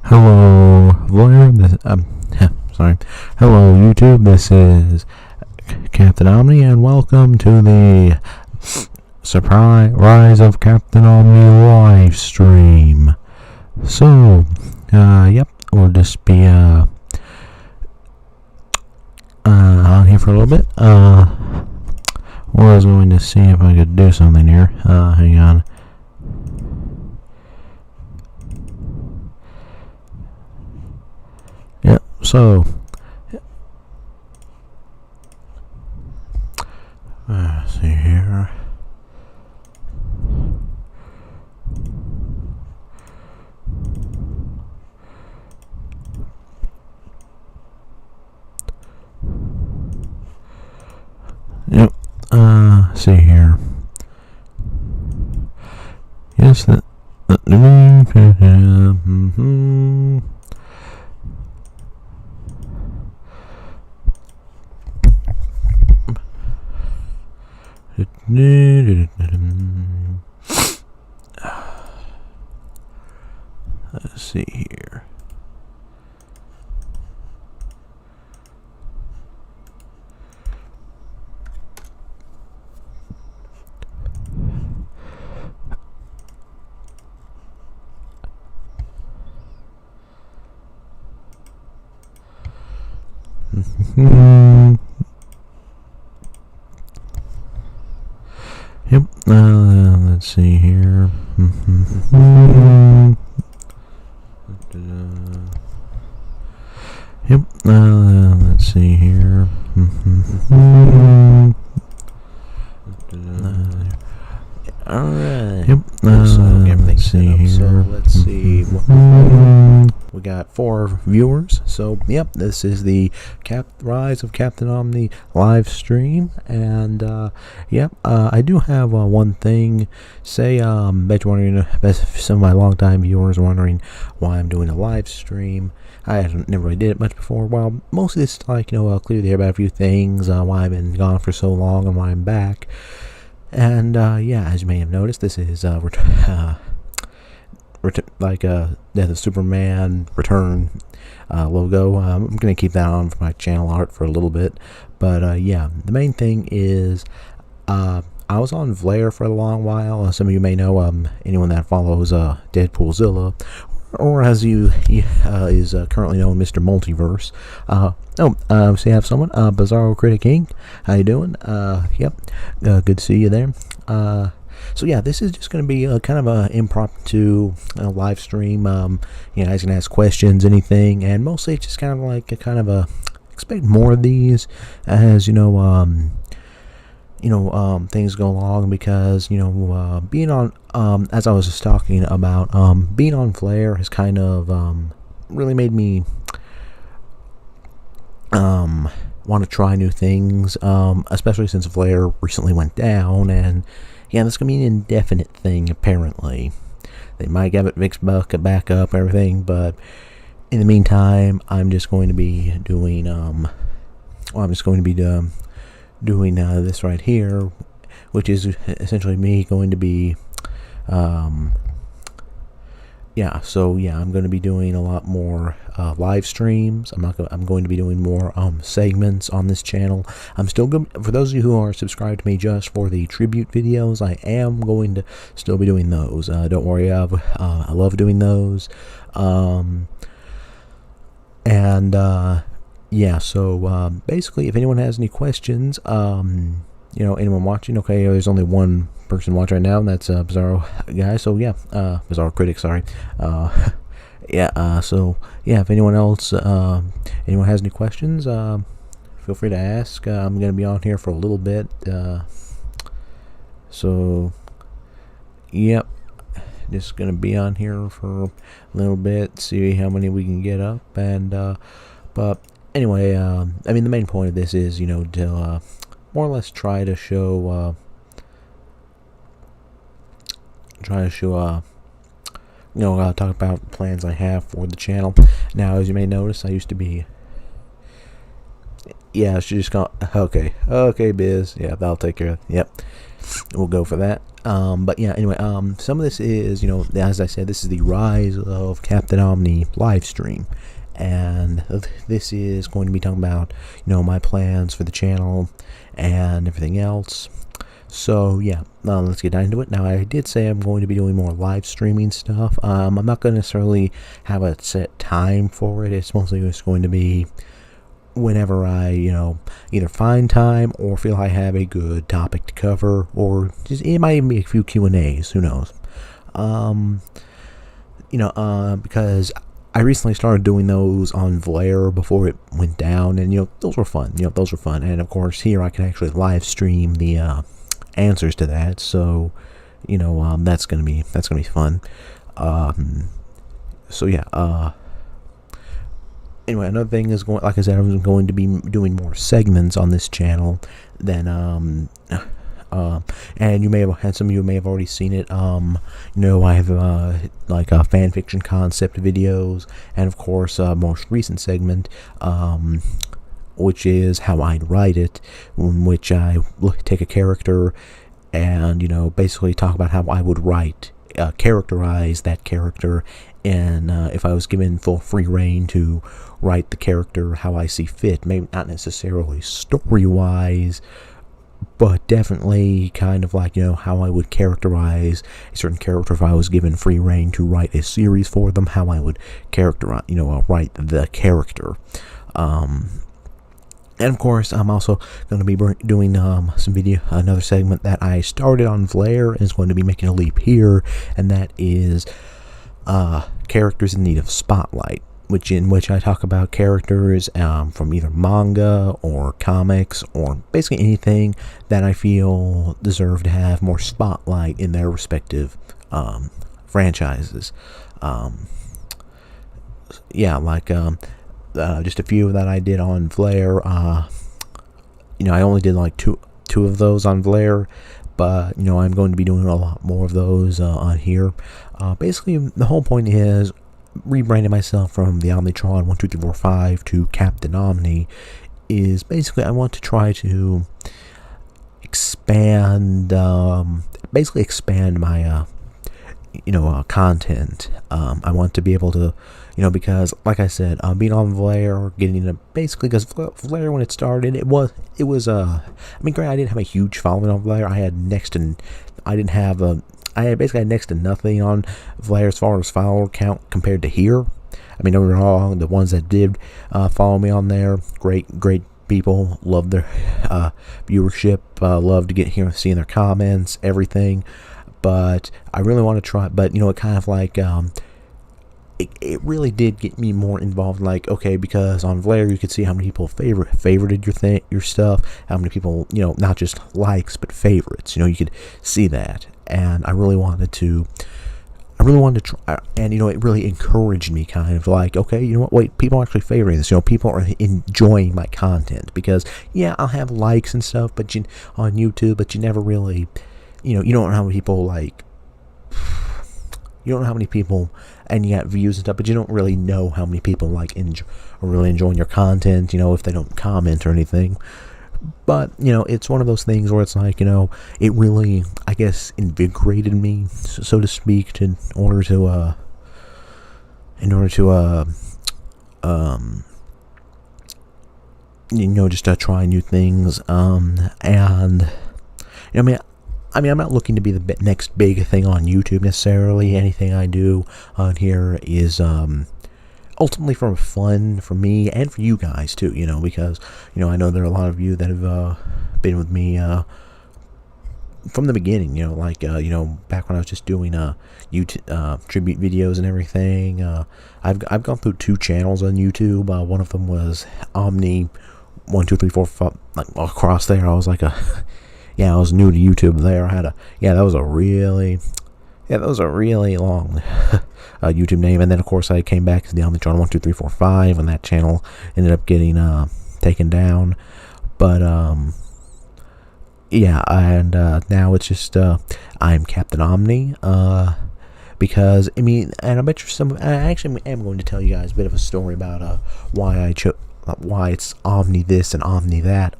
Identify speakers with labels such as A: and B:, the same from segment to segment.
A: Hello, Blair. Sorry. Hello, YouTube. This is Captain Omni, and welcome to the surprise Rise of Captain Omni live stream. So, yep, we'll just be on here for a little bit. Was going to see if I could do something here. Hang on. Yep. So, let's see here. Yep. See here. Yes, that. Let's see here. Yep. Let's see here. Yep. Let's see here.
B: Alright.
A: Yep.
B: Everything's set up. So let's see. We got 4 viewers. So yep, this is the Rise of Captain Omni live stream, and yep, I do have one thing. Bet you're wondering, some of my longtime viewers are wondering why I'm doing a live stream. I never really did it much before. Well, mostly it's like, clear the air about a few things, why I've been gone for so long and why I'm back. And yeah, as you may have noticed, this is Death of Superman Return logo. I'm gonna keep that on for my channel art for a little bit, but yeah, the main thing is I was on Vlaire for a long while. Some of you may know anyone that follows Deadpoolzilla, or as is currently known, Mr. Multiverse. So you have someone, Bizarro Critic Inc. How you doing? Yep, good to see you there. So yeah, this is just going to be kind of an impromptu live stream. You guys can ask questions, anything, and mostly it's just kind of like expect more of these as things go along, because being on as I was just talking about, being on Vlaire has kind of really made me want to try new things, especially since Vlaire recently went down, and yeah, this is gonna be an indefinite thing. Apparently, they might have it fixed back up, everything, but in the meantime, I'm just going to be doing doing this right here, which is essentially me going to be I'm going to be doing a lot more live streams. I'm going to be doing more segments on this channel. I'm still going, for those of you who are subscribed to me just for the tribute videos, I am going to still be doing those. Don't worry, I love doing those. Yeah, so basically, if anyone has any questions, anyone watching, okay, there's only one person watching right now, and that's Bizarro guy. So yeah, Bizarro Critic, sorry. So yeah, if anyone else, anyone has any questions, feel free to ask. I'm gonna be on here for a little bit. So yep, just gonna be on here for a little bit, see how many we can get up, and but anyway, I mean, the main point of this is, to more or less try to show talk about plans I have for the channel. Now, as you may notice, I used to be Yeah, she just got okay, Biz. Yeah, that'll take care of it. Yep, we'll go for that. But yeah, anyway, some of this is, as I said, this is the rise of Captain Omni live stream, and this is going to be talking about, my plans for the channel and everything else. So yeah, let's get into it. Now, I did say I'm going to be doing more live streaming stuff. I'm not going to necessarily have a set time for it. It's mostly just going to be whenever I, either find time or feel I have a good topic to cover, or just it might even be a few Q&As. Who knows? Because I recently started doing those on Vlare before it went down, and those were fun. And of course, here I can actually live stream the answers to that, so that's gonna be fun. So yeah, anyway, another thing is like I said, I'm going to be doing more segments on this channel than and you may have had, some of you may have already seen it. I have like fan fiction concept videos, and of course most recent segment, which is how I'd write it, in which I take a character and basically talk about how I would characterize that character, and if I was given full free reign to write the character how I see fit, maybe not necessarily story-wise, but definitely kind of like, how I would characterize a certain character if I was given free reign to write a series for them, how I would characterize, write the character. And of course, I'm also going to be doing another segment that I started on Vlare and is going to be making a leap here, and that is characters in need of spotlight, in which I talk about characters from either manga or comics, or basically anything that I feel deserve to have more spotlight in their respective franchises. Just a few that I did on Vlare. I only did like two of those on Vlare, but I'm going to be doing a lot more of those on here. Basically, the whole point is rebranding myself from the Omnitron 12345 to Captain Omni. Is basically I want to try to expand my content. I want to be able to, because like I said, being on Vlare, getting into, basically, because Vlare, when it started, it was granted, I didn't have a huge following on Vlare. I had next to nothing on Vlare as far as follower count compared to here. Don't get me wrong, the ones that did follow me on there, great people, loved their viewership, loved to get here, seeing their comments, everything. But I really want to try, but it kind of like, it really did get me more involved, like, okay, because on Vlare you could see how many people favorited your stuff, how many people, not just likes, but favorites, you could see that, and I really wanted to try, and it really encouraged me, kind of like, okay, wait, people are actually favoring this, people are enjoying my content, because, yeah, I'll have likes and stuff, but on YouTube, but you never really, you don't know how many people you don't know how many people, and you got views and stuff, but you don't really know how many people are really enjoying your content, if they don't comment or anything. But it's one of those things where it's like, it really, I guess, invigorated me, so to speak, in order to just to try new things, and I'm not looking to be the next big thing on YouTube necessarily. Anything I do on here is ultimately for fun for me and for you guys too, because I know there are a lot of you that have been with me from the beginning, back when I was just doing YouTube tribute videos and everything. I've gone through 2 channels on YouTube. One of them was Omni 12345, like across there. I was like I was new to YouTube there. That was a really long YouTube name. And then, of course, I came back to the Omnitron 12345, and that channel ended up getting taken down. But, and now it's just, I'm Captain Omni, because, and I bet you I actually am going to tell you guys a bit of a story about why I chose, why it's Omni this and Omni that.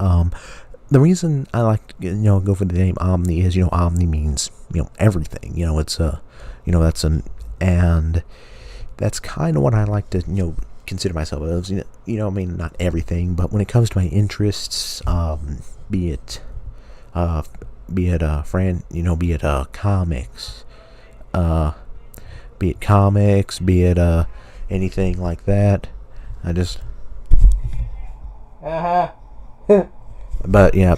B: The reason I like to, go for the name Omni is, Omni means, everything. And that's kind of what I like to, consider myself as. I mean, not everything, but when it comes to my interests, be it comics, be it anything like that. I just. But yeah.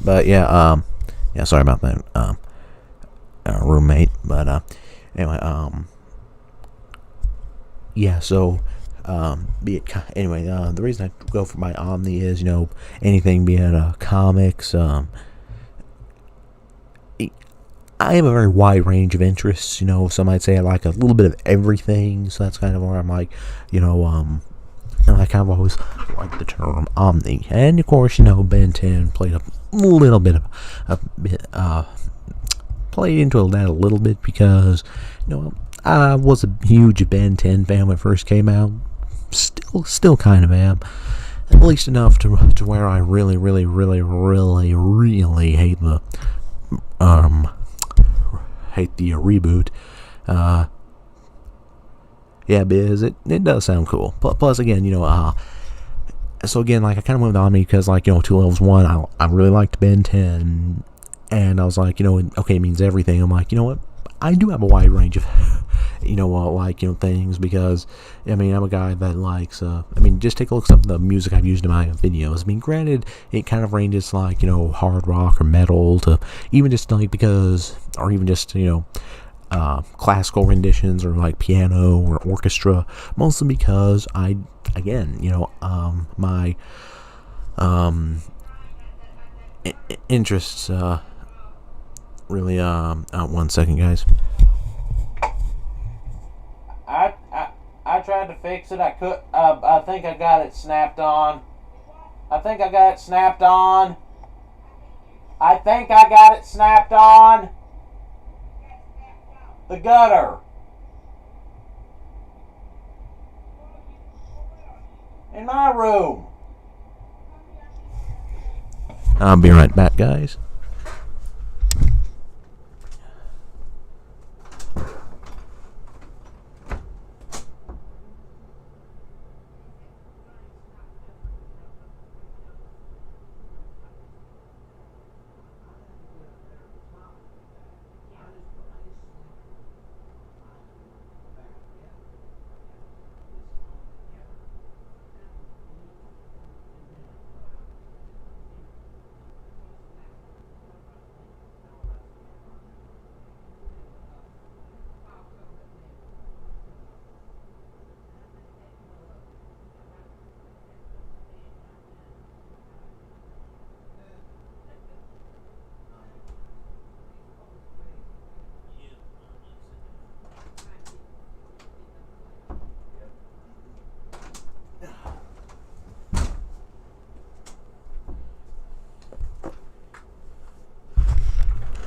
B: But yeah. Yeah. Sorry about that. Roommate. But anyway. Yeah. So. Anyway. The reason I go for my Omni is, anything, be it comics. I have a very wide range of interests. Some might say I like a little bit of everything. So that's kind of where I'm like, and I kind of always like the term Omni. And of course, Ben 10 played a little bit played into that a little bit because, I was a huge Ben 10 fan when it first came out. Still kind of am. At least enough to where I really, really, really, really, really hate the reboot. Yeah, Biz, it does sound cool. Plus, again, so again, like, I kind of went with Omni because, like, 2 Levels 1, I really liked Ben 10, and I was like, okay, it means everything. I'm like, what? I do have a wide range of, things because, I'm a guy that likes, just take a look at some of the music I've used in my videos. Granted, it kind of ranges, like, hard rock or metal to even just, like, classical renditions or like piano or orchestra, mostly because my interests really 1 second, guys.
C: I tried to fix it. I think I got it snapped on. I think I got it snapped on. The gutter. In my room.
B: I'll be right back, guys.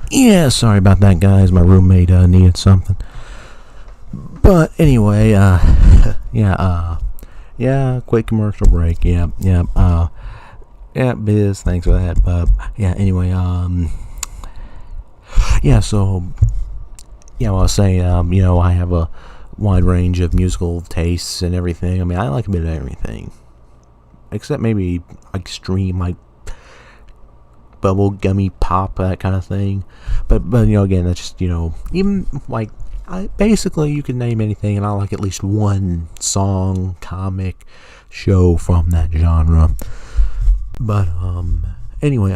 B: Yeah, sorry about that, guys. My roommate needed something. But anyway, quick commercial break. Yeah, Biz, thanks for that. But yeah, anyway, so I was saying, I have a wide range of musical tastes and everything. I like a bit of everything, except maybe extreme, like bubble gummy pop, that kind of thing. But again, that's just, even like, basically you can name anything and I like at least one song, comic, show from that genre. But anyway,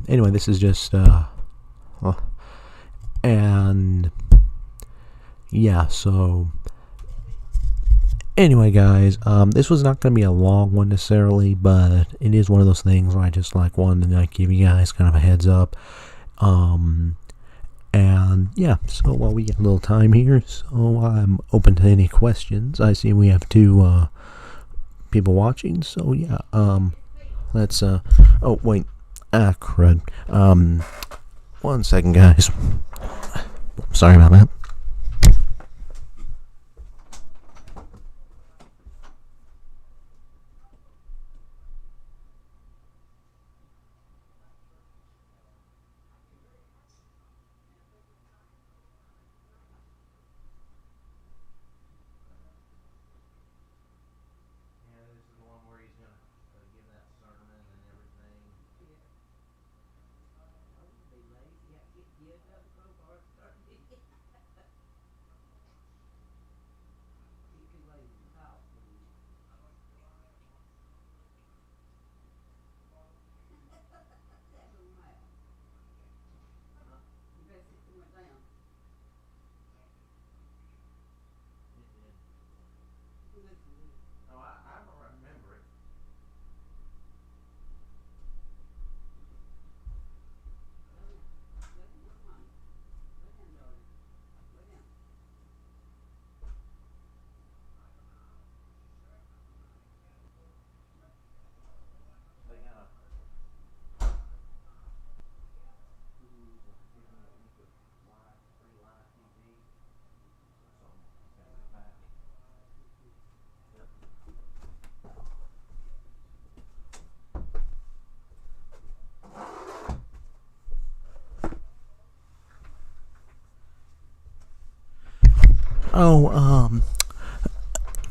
B: anyway, this is just and yeah, so anyway, guys, this was not going to be a long one necessarily, but it is one of those things where I just wanted to give you guys kind of a heads up. And yeah, so while we get a little time here, so I'm open to any questions. I see we have 2 people watching, so yeah, let's oh wait, crud. 1 second, guys. Sorry about that.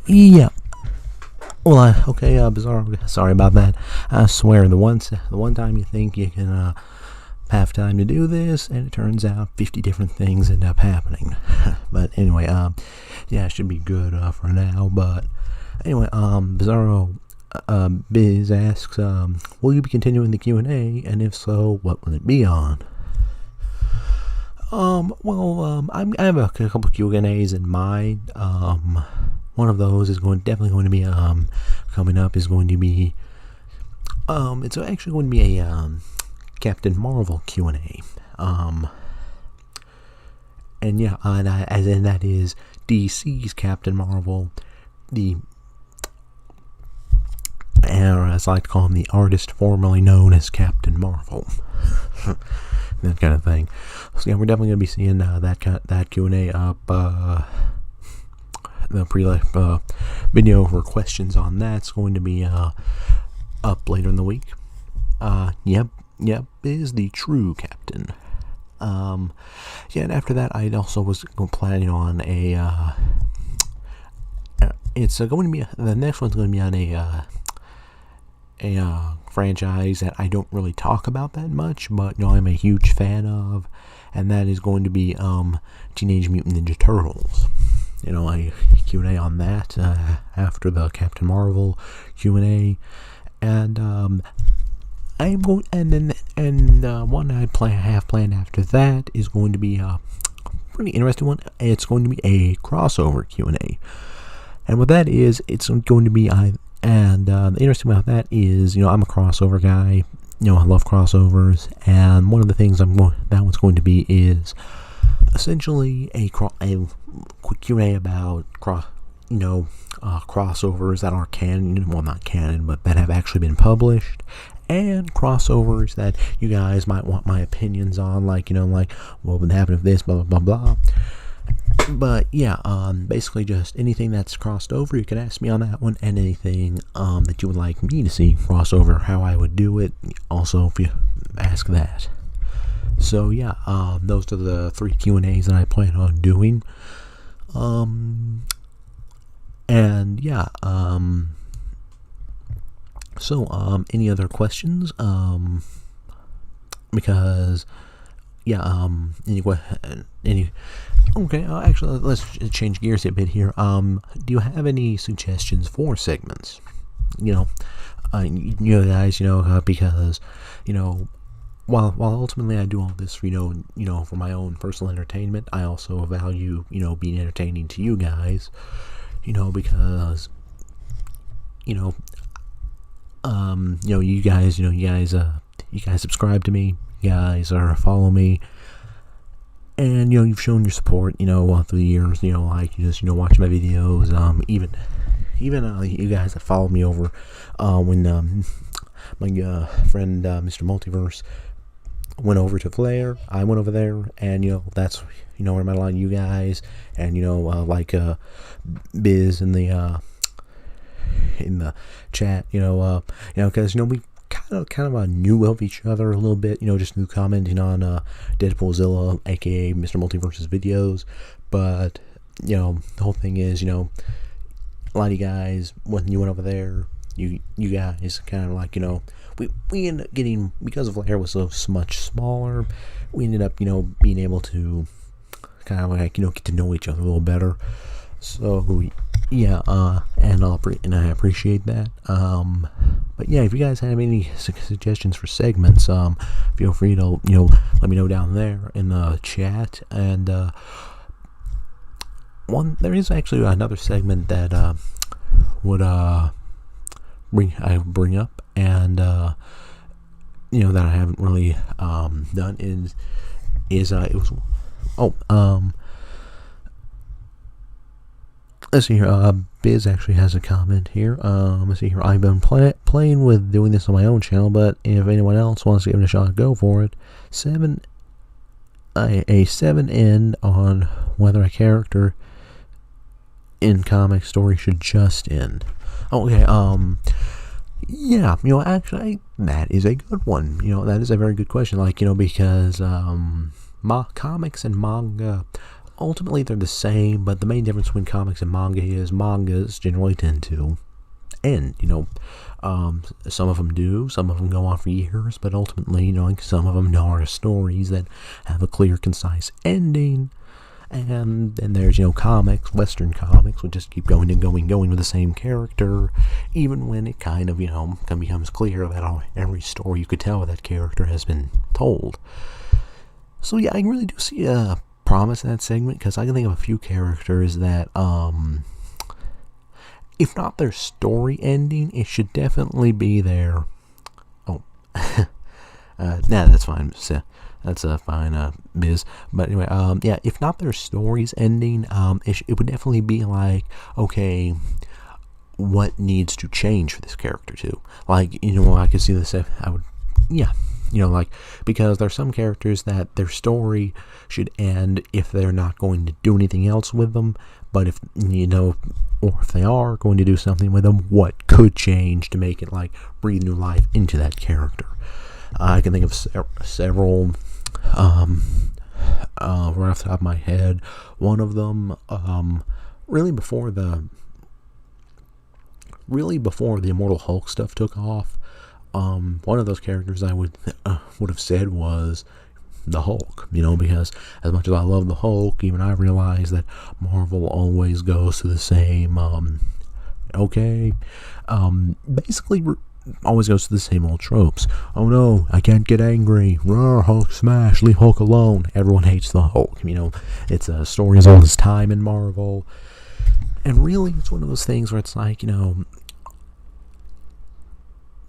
B: Yeah. Well, okay, Bizarro. Sorry about that. I swear, the one time you think you can have time to do this, and it turns out 50 different things end up happening. But anyway, yeah, it should be good for now. But anyway, Bizarro, Biz asks, will you be continuing the Q&A, and if so, what will it be on? I have a couple Q&As in mind. One of those is definitely going to be coming up is going to be it's actually going to be a Captain Marvel Q&A. And yeah, as in that is DC's Captain Marvel, as I like to call him, the artist formerly known as Captain Marvel. That kind of thing. So yeah, we're definitely going to be seeing that Q&A up. The video for questions on that's going to be up later in the week. Yep, is the true Captain. Yeah, and after that, I also was planning on a. It's going to be the next one's going to be on a franchise that I don't really talk about that much, but I'm a huge fan of, and that is going to be Teenage Mutant Ninja Turtles. A Q&A on that after the Captain Marvel Q&A, and I'm going, and one I have planned after that is going to be a pretty interesting one. It's going to be a crossover Q&A, and what that is, it's going to be the interesting about that is, I'm a crossover guy. I love crossovers, and one of the things that one's going to be is essentially a quick Q&A about crossovers that are canon, well, not canon, but that have actually been published, and crossovers that you guys might want my opinions on, like what would happen if this, blah blah blah blah. But yeah, basically just anything that's crossed over, you can ask me on that one, and anything that you would like me to see crossover, how I would do it, also if you ask that. So yeah, those are the 3 Q&As that I plan on doing. And yeah, so any other questions? Because yeah, okay, actually, let's change gears a bit here. Do you have any suggestions for segments? Guys, because while ultimately I do all this for for my own personal entertainment, I also value being entertaining to you guys, because you guys subscribe to me, you guys follow me, and you've shown your support through the years, like you just watch my videos, even you guys that followed me over when my friend Mr. Multiverse went over to Flair, I went over there, and that's where I met a lot of you guys, and like Biz in the chat, because we kind of knew of each other a little bit, just through commenting on Deadpoolzilla, aka Mr. Multiverse's videos. But the whole thing is, a lot of you guys, when you went over there, you guys kind of like, we ended up getting, because Flair was so much smaller, we ended up being able to kind of like get to know each other a little better. So yeah, and I appreciate that. But yeah, if you guys have any suggestions for segments, feel free to let me know down there in the chat. And there is actually another segment that would bring up, and that I haven't really done is it was let's see here. Biz actually has a comment here. Let's see here. I've been playing with doing this on my own channel, but if anyone else wants to give it a shot, go for it. A 7 end on whether a character in comic story should just end. Okay. Yeah. Actually, that is a good one. That is a very good question. Like, because comics and manga ultimately they're the same, but the main difference between comics and manga is mangas generally tend to end. Some of them do, some of them go on for years, but ultimately, like some of them are stories that have a clear, concise ending. And then there's, comics, Western comics, will just keep going and going with the same character, even when it kind of, becomes clear that every story you could tell with that character has been told. So yeah, I really do see a promise in that segment, because I can think of a few characters that, if not their story ending, it should definitely be their, that's fine, that's a fine biz. But anyway, if not their stories ending, it would definitely be like, okay, what needs to change for this character too? Like, I could see this. Because there's some characters that their story should end if they're not going to do anything else with them. But if or if they are going to do something with them, what could change to make it like breathe new life into that character? I can think of several. Right off the top of my head, one of them, really before the Immortal Hulk stuff took off, one of those characters I would have said was the Hulk, because as much as I love the Hulk, even I realize that Marvel always goes to the same, basically always goes to the same old tropes. Oh no, I can't get angry. Roar, Hulk smash, leave Hulk alone. Everyone hates the Hulk. It's a story as old as time in Marvel. And really, it's one of those things where it's like,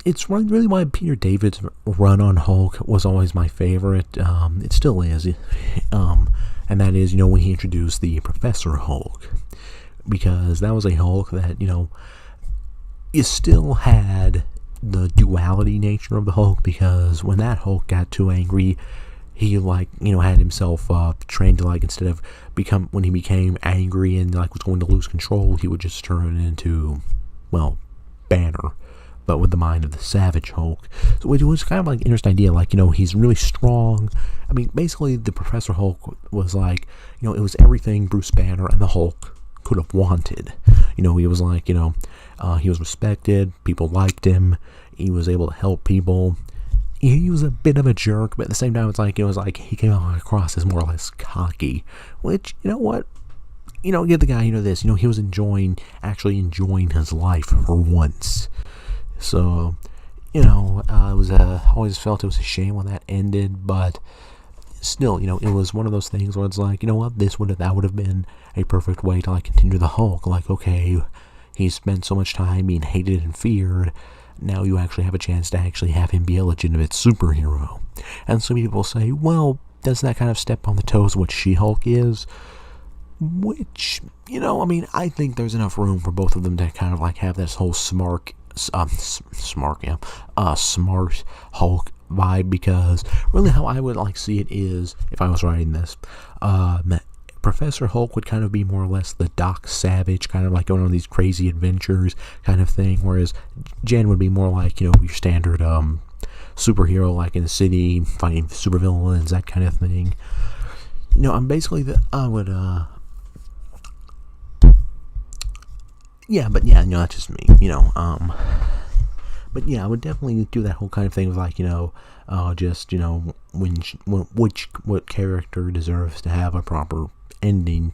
B: it's really why Peter David's run on Hulk was always my favorite. It still is. And that is, when he introduced the Professor Hulk. Because that was a Hulk that, you still had the duality nature of the Hulk, because when that Hulk got too angry, he had himself trained to instead of when he became angry and was going to lose control, he would just turn into Banner, but with the mind of the Savage Hulk. So it was kind of an interesting idea, he's really strong. I mean, basically the Professor Hulk was it was everything Bruce Banner and the Hulk could have wanted. He was he was respected, people liked him, he was able to help people. He was a bit of a jerk, but at the same time, he came across as more or less cocky, which, give the guy, this, he was actually enjoying his life for once. So, it was, always felt it was a shame when that ended, but still, it was one of those things where it's that would have been a perfect way to continue the Hulk. Okay, he spent so much time being hated and feared. Now you actually have a chance to actually have him be a legitimate superhero. And some people say, well, doesn't that kind of step on the toes of what She-Hulk is? Which, I think there's enough room for both of them to kind of have this whole smart Hulk vibe, because really how I would see it is, if I was writing this, Professor Hulk would kind of be more or less the Doc Savage, kind of going on these crazy adventures kind of thing, whereas Jen would be more your standard superhero, in the city, fighting supervillains, that kind of thing. I'm basically that's just me, but yeah, I would definitely do that whole kind of thing with what character deserves to have a proper ending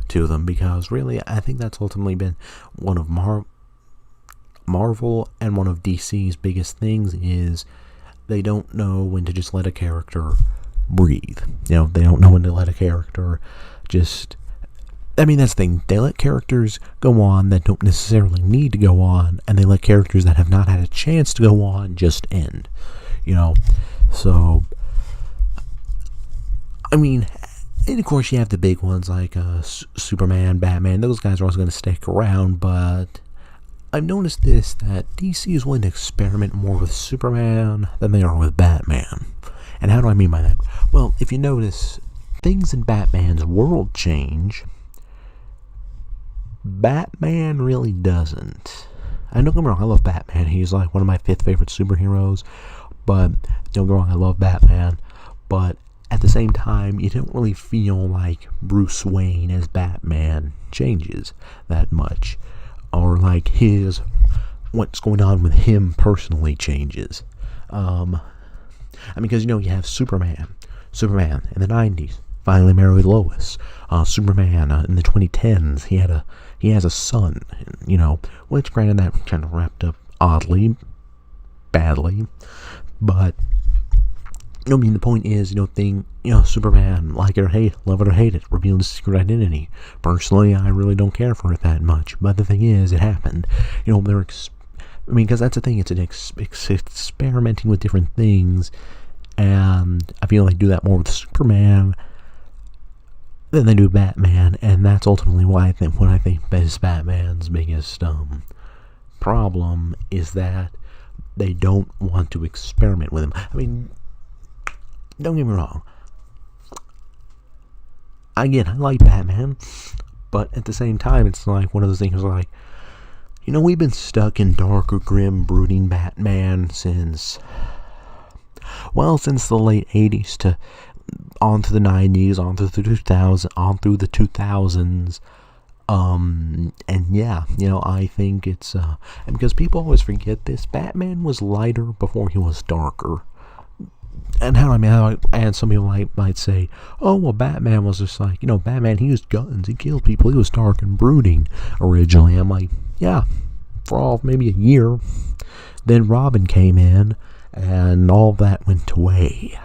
B: to them, because really I think that's ultimately been one of Marvel and one of DC's biggest things is they don't know when to just let a character breathe. They don't know when to let a character that's the thing. They let characters go on that don't necessarily need to go on, and they let characters that have not had a chance to go on just end. So, and of course you have the big ones like Superman, Batman. Those guys are always going to stick around, but I've noticed that DC is willing to experiment more with Superman than they are with Batman. And how do I mean by that? Well, if you notice, things in Batman's world change. Batman really doesn't. I don't get me wrong, I love Batman. He's one of my 5th favorite superheroes. But don't get me wrong, I love Batman. But at the same time, you don't really feel like Bruce Wayne as Batman changes that much, or like what's going on with him personally changes. Because you have Superman in the 90s finally married Lois. Superman in the 2010s, he has a son, which granted that kind of wrapped up oddly, badly, but the point is, Superman, like it or hate, love it or hate it, revealed his secret identity. Personally, I really don't care for it that much, but the thing is, it happened. Because that's the thing, it's experimenting with different things, and I feel like do that more with Superman than they do Batman, and that's ultimately what I think is Batman's biggest problem, is that they don't want to experiment with him. Don't get me wrong. Again, I like Batman, but at the same time, it's like one of those things like, we've been stuck in darker, grim, brooding Batman since the late 80s to on to the 90s, on through the 2000s, on through the 2000s. And yeah, I think it's, and because people always forget this, Batman was lighter before he was darker. And and some people might say, oh, well, Batman was just like, Batman, he used guns, he killed people, he was dark and brooding originally. I'm like, yeah, for all maybe a year. Then Robin came in, and all that went away.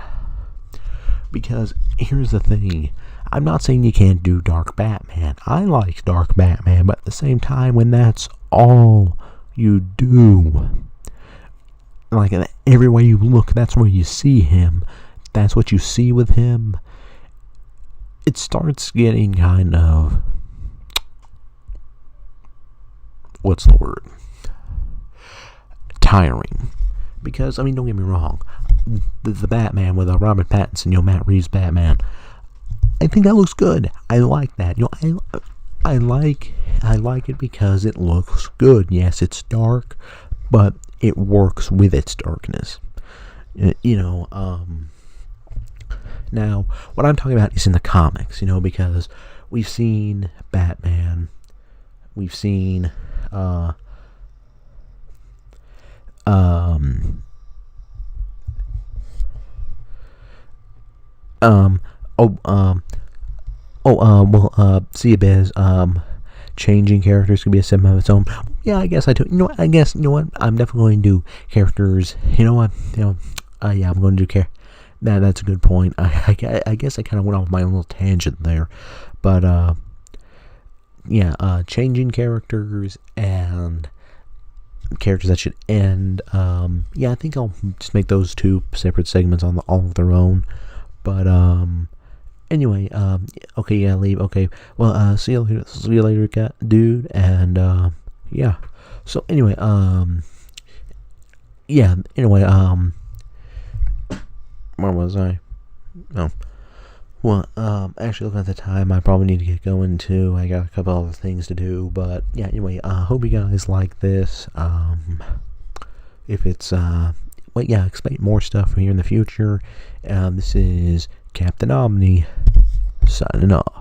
B: Because here's the thing, I'm not saying you can't do Dark Batman. I like Dark Batman, but at the same time, when that's all you do, like every way you look, that's where you see him, that's what you see with him, it starts getting kind of, what's the word? Tiring. Because, don't get me wrong, the Batman with Robert Pattinson, Matt Reeves' Batman, I think that looks good. I like that. I like it because it looks good. Yes, it's dark, but it works with its darkness. Now, what I'm talking about is in the comics, because we've seen Batman, we've seen, see a biz, changing characters could be a segment of its own. Yeah, I guess I do. I'm definitely going to do characters. I'm going to do that's a good point. I guess I kind of went off my own little tangent there, but changing characters and characters that should end. I think I'll just make those two separate segments on all of their own. But anyway, okay, yeah, leave. Okay, well, see you later, dude. And yeah. So anyway, yeah. Anyway, where was I? Oh, well, actually, looking at the time, I probably need to get going too. I got a couple other things to do, but yeah. Anyway, hope you guys like this. If it's expect more stuff here in the future. This is Captain Omni signing off.